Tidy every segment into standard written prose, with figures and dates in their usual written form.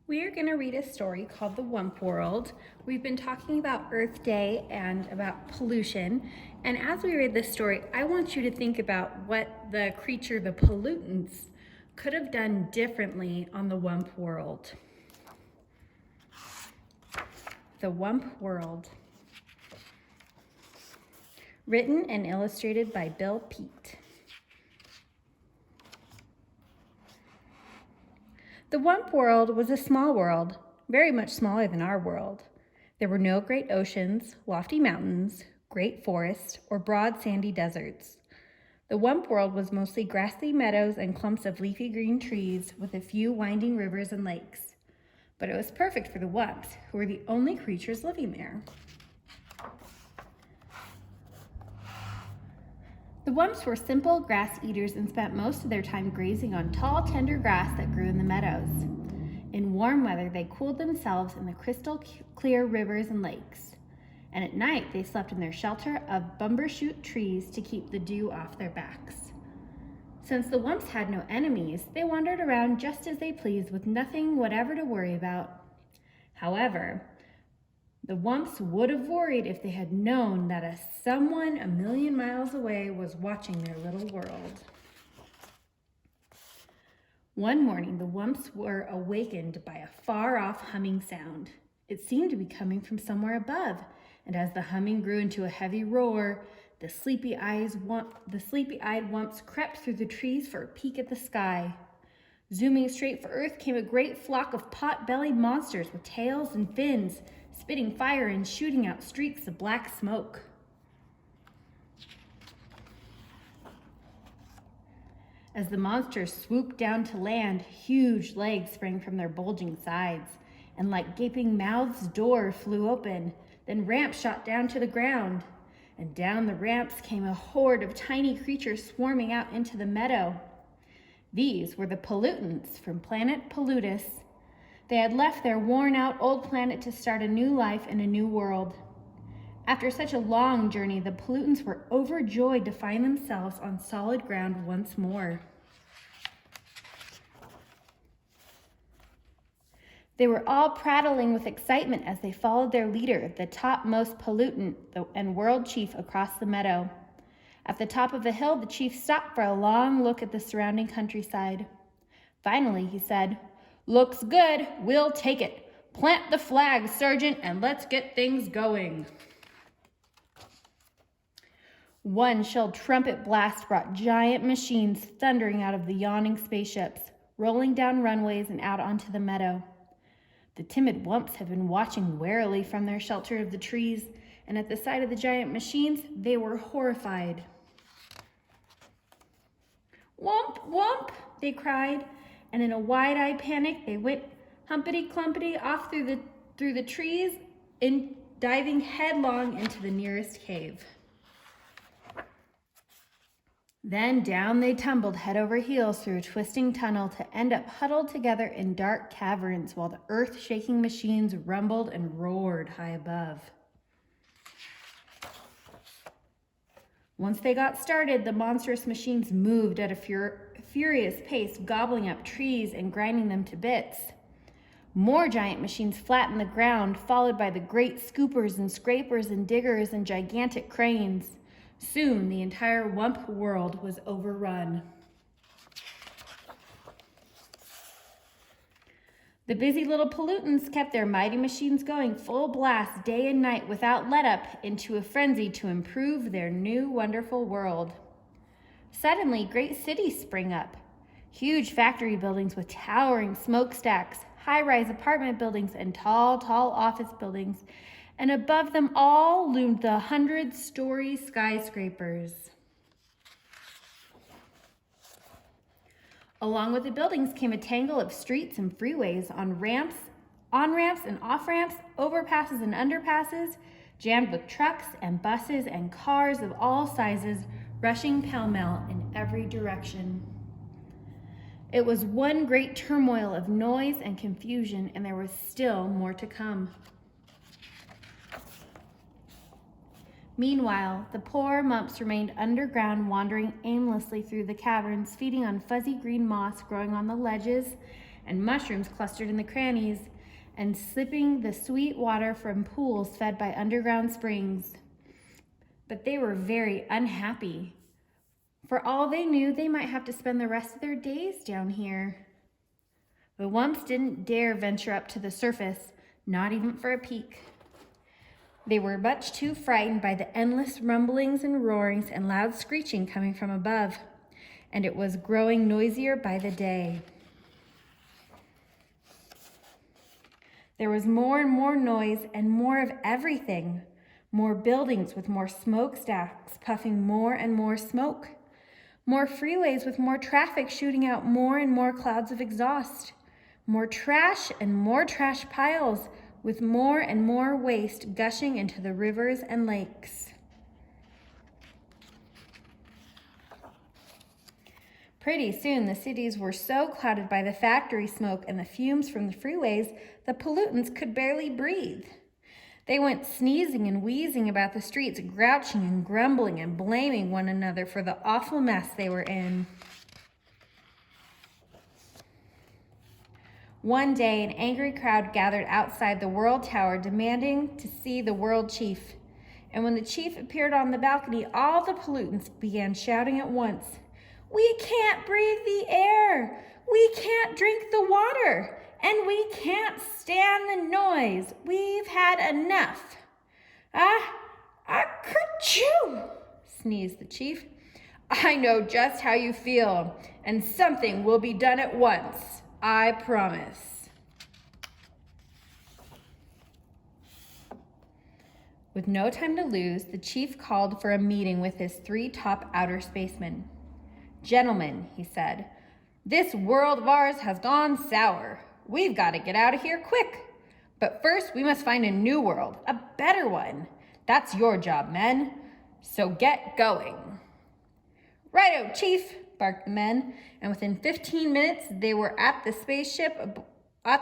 We are going to read a story called The Wump World. We've been talking about Earth Day and about pollution. And as we read this story, I want you to think about what the creature, the pollutants, could have done differently on the Wump World. The Wump World. Written and illustrated by Bill Peet. The Wump World was a small world, very much smaller than our world. There were no great oceans, lofty mountains, great forests, or broad sandy deserts. The Wump World was mostly grassy meadows and clumps of leafy green trees with a few winding rivers and lakes. But it was perfect for the Wumps, who were the only creatures living there. The Wumps were simple grass eaters and spent most of their time grazing on tall, tender grass that grew in the meadows. In warm weather, they cooled themselves in the crystal clear rivers and lakes. And at night, they slept in their shelter of bumbershoot trees to keep the dew off their backs. Since the Wumps had no enemies, they wandered around just as they pleased with nothing whatever to worry about. However, the Wumps would have worried if they had known that someone a million miles away was watching their little world. One morning, the Wumps were awakened by a far-off humming sound. It seemed to be coming from somewhere above, and as the humming grew into a heavy roar, the sleepy-eyed Wumps crept through the trees for a peek at the sky. Zooming straight for Earth came a great flock of pot-bellied monsters with tails and fins, spitting fire and shooting out streaks of black smoke. As the monsters swooped down to land, huge legs sprang from their bulging sides, and like gaping mouths, doors flew open. Then ramps shot down to the ground, and down the ramps came a horde of tiny creatures swarming out into the meadow. These were the pollutants from planet Pollutus. They had left their worn-out old planet to start a new life in a new world. After such a long journey, the pollutants were overjoyed to find themselves on solid ground once more. They were all prattling with excitement as they followed their leader, the topmost pollutant and world chief, across the meadow. At the top of the hill, the chief stopped for a long look at the surrounding countryside. Finally, he said, "Looks good, we'll take it. Plant the flag, Sergeant, and let's get things going." One shrill trumpet blast brought giant machines thundering out of the yawning spaceships, rolling down runways and out onto the meadow. The timid Wumps had been watching warily from their shelter of the trees, and at the sight of the giant machines, they were horrified. "Wump, wump," they cried, and in a wide-eyed panic, they went humpity-clumpity off through the trees, diving headlong into the nearest cave. Then down they tumbled head over heels through a twisting tunnel to end up huddled together in dark caverns while the earth-shaking machines rumbled and roared high above. Once they got started, the monstrous machines moved at a furious pace, gobbling up trees and grinding them to bits. More giant machines flattened the ground, followed by the great scoopers and scrapers and diggers and gigantic cranes. Soon, the entire Wump world was overrun. The busy little pollutants kept their mighty machines going full blast day and night without let-up into a frenzy to improve their new wonderful world. Suddenly, great cities sprang up. Huge factory buildings with towering smokestacks, high-rise apartment buildings, and tall office buildings. And above them all loomed the 100-story skyscrapers. Along with the buildings came a tangle of streets and freeways, on-ramps and off-ramps, overpasses and underpasses, jammed with trucks and buses and cars of all sizes, rushing pell-mell in every direction. It was one great turmoil of noise and confusion, and there was still more to come. Meanwhile, the poor Mumps remained underground, wandering aimlessly through the caverns, feeding on fuzzy green moss growing on the ledges and mushrooms clustered in the crannies, and sipping the sweet water from pools fed by underground springs. But they were very unhappy. For all they knew, they might have to spend the rest of their days down here. The Wumps didn't dare venture up to the surface, not even for a peek. They were much too frightened by the endless rumblings and roarings and loud screeching coming from above, and it was growing noisier by the day. There was more and more noise and more of everything. More buildings with more smokestacks puffing more and more smoke. More freeways with more traffic shooting out more and more clouds of exhaust. More trash and more trash piles with more and more waste gushing into the rivers and lakes. Pretty soon, the cities were so clouded by the factory smoke and the fumes from the freeways, the pollutants could barely breathe. They went sneezing and wheezing about the streets, grouching and grumbling and blaming one another for the awful mess they were in. One day, an angry crowd gathered outside the World Tower demanding to see the World Chief. And when the chief appeared on the balcony, all the pollutants began shouting at once, "We can't breathe the air! We can't drink the water! And we can't stand the noise! We've had enough!" Kerchoo! Sneezed the chief. "I know just how you feel, and something will be done at once. I promise." With no time to lose, the chief called for a meeting with his 3 top outer spacemen. "Gentlemen," he said, "this world of ours has gone sour. We've got to get out of here quick. But first, we must find a new world, a better one. That's your job, men. So get going." "Righto, Chief," barked the men, and within 15 minutes, they were at the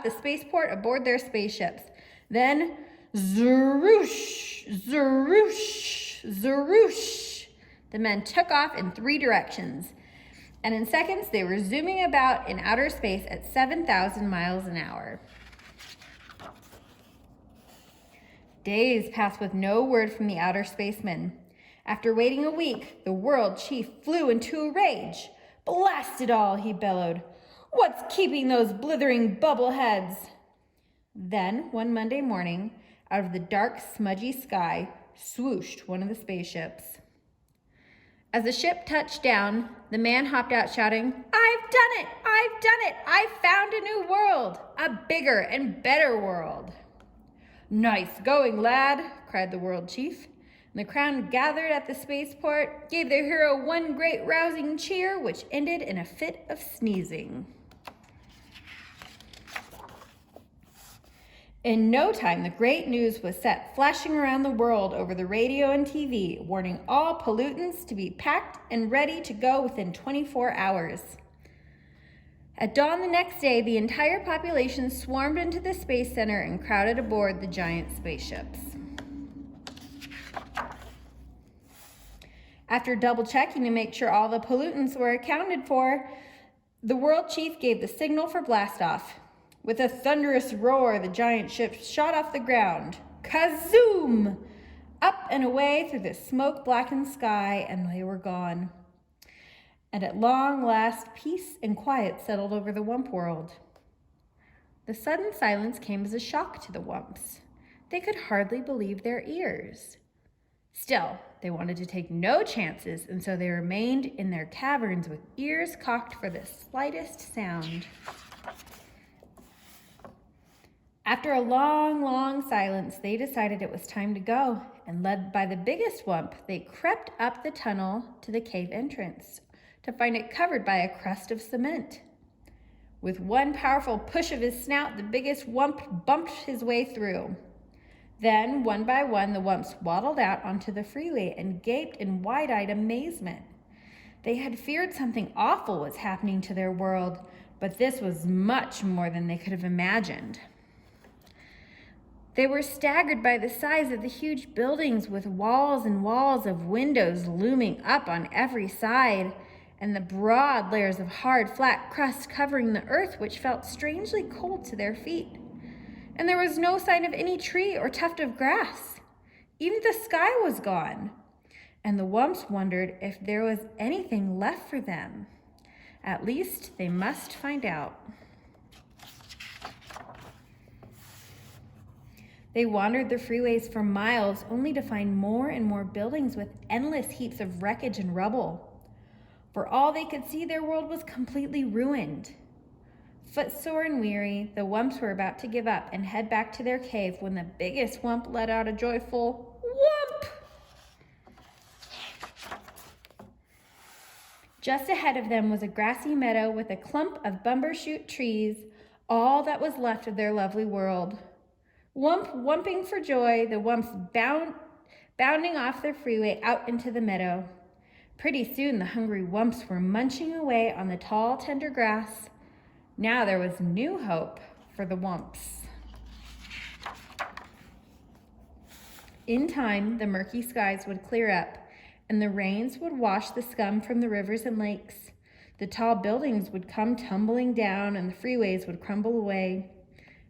spaceport aboard their spaceships. Then, zoroosh, zoroosh, zoroosh, the men took off in 3 directions. And in seconds, they were zooming about in outer space at 7,000 miles an hour. Days passed with no word from the outer spacemen. After waiting a week, the World Chief flew into a rage. "Blast it all," he bellowed. "What's keeping those blithering bubbleheads?" Then, one Monday morning, out of the dark, smudgy sky, swooshed one of the spaceships. As the ship touched down, the man hopped out shouting, "I've done it! I've done it! I found a new world! A bigger and better world!" "Nice going, lad!" cried the World Chief. And the crowd gathered at the spaceport gave their hero one great rousing cheer, which ended in a fit of sneezing. In no time, the great news was set flashing around the world over the radio and TV, warning all pollutants to be packed and ready to go within 24 hours. At dawn the next day, the entire population swarmed into the Space Center and crowded aboard the giant spaceships. After double-checking to make sure all the pollutants were accounted for, the World Chief gave the signal for blastoff. With a thunderous roar, the giant ship shot off the ground. Kazoom! Up and away through the smoke-blackened sky, and they were gone. And at long last, peace and quiet settled over the Wump world. The sudden silence came as a shock to the Wumps. They could hardly believe their ears. Still, they wanted to take no chances, and so they remained in their caverns with ears cocked for the slightest sound. After a long, long silence, they decided it was time to go, and led by the biggest Wump, they crept up the tunnel to the cave entrance to find it covered by a crust of cement. With one powerful push of his snout, the biggest Wump bumped his way through. Then, one by one, the Wumps waddled out onto the freeway and gaped in wide-eyed amazement. They had feared something awful was happening to their world, but this was much more than they could have imagined. They were staggered by the size of the huge buildings with walls and walls of windows looming up on every side, and the broad layers of hard, flat crust covering the earth, which felt strangely cold to their feet. And there was no sign of any tree or tuft of grass. Even the sky was gone. And the Wumps wondered if there was anything left for them. At least they must find out. They wandered the freeways for miles, only to find more and more buildings with endless heaps of wreckage and rubble. For all they could see, their world was completely ruined. Footsore and weary, the Wumps were about to give up and head back to their cave when the biggest Wump let out a joyful whoomp. Just ahead of them was a grassy meadow with a clump of bumbershoot trees, all that was left of their lovely world. Wumping for joy, the Wumps bounding off their freeway out into the meadow. Pretty soon, the hungry Wumps were munching away on the tall, tender grass. Now there was new hope for the Wumps. In time, the murky skies would clear up, and the rains would wash the scum from the rivers and lakes. The tall buildings would come tumbling down, and the freeways would crumble away.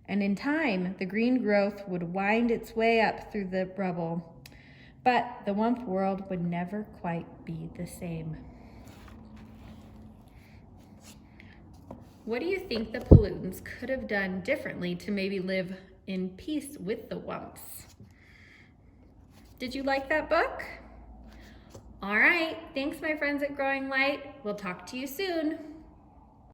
And in time, the green growth would wind its way up through the rubble. But the Wump world would never quite be the same. What do you think the pollutants could have done differently to maybe live in peace with the Wumps? Did you like that book? All right, thanks my friends at Growing Light. We'll talk to you soon.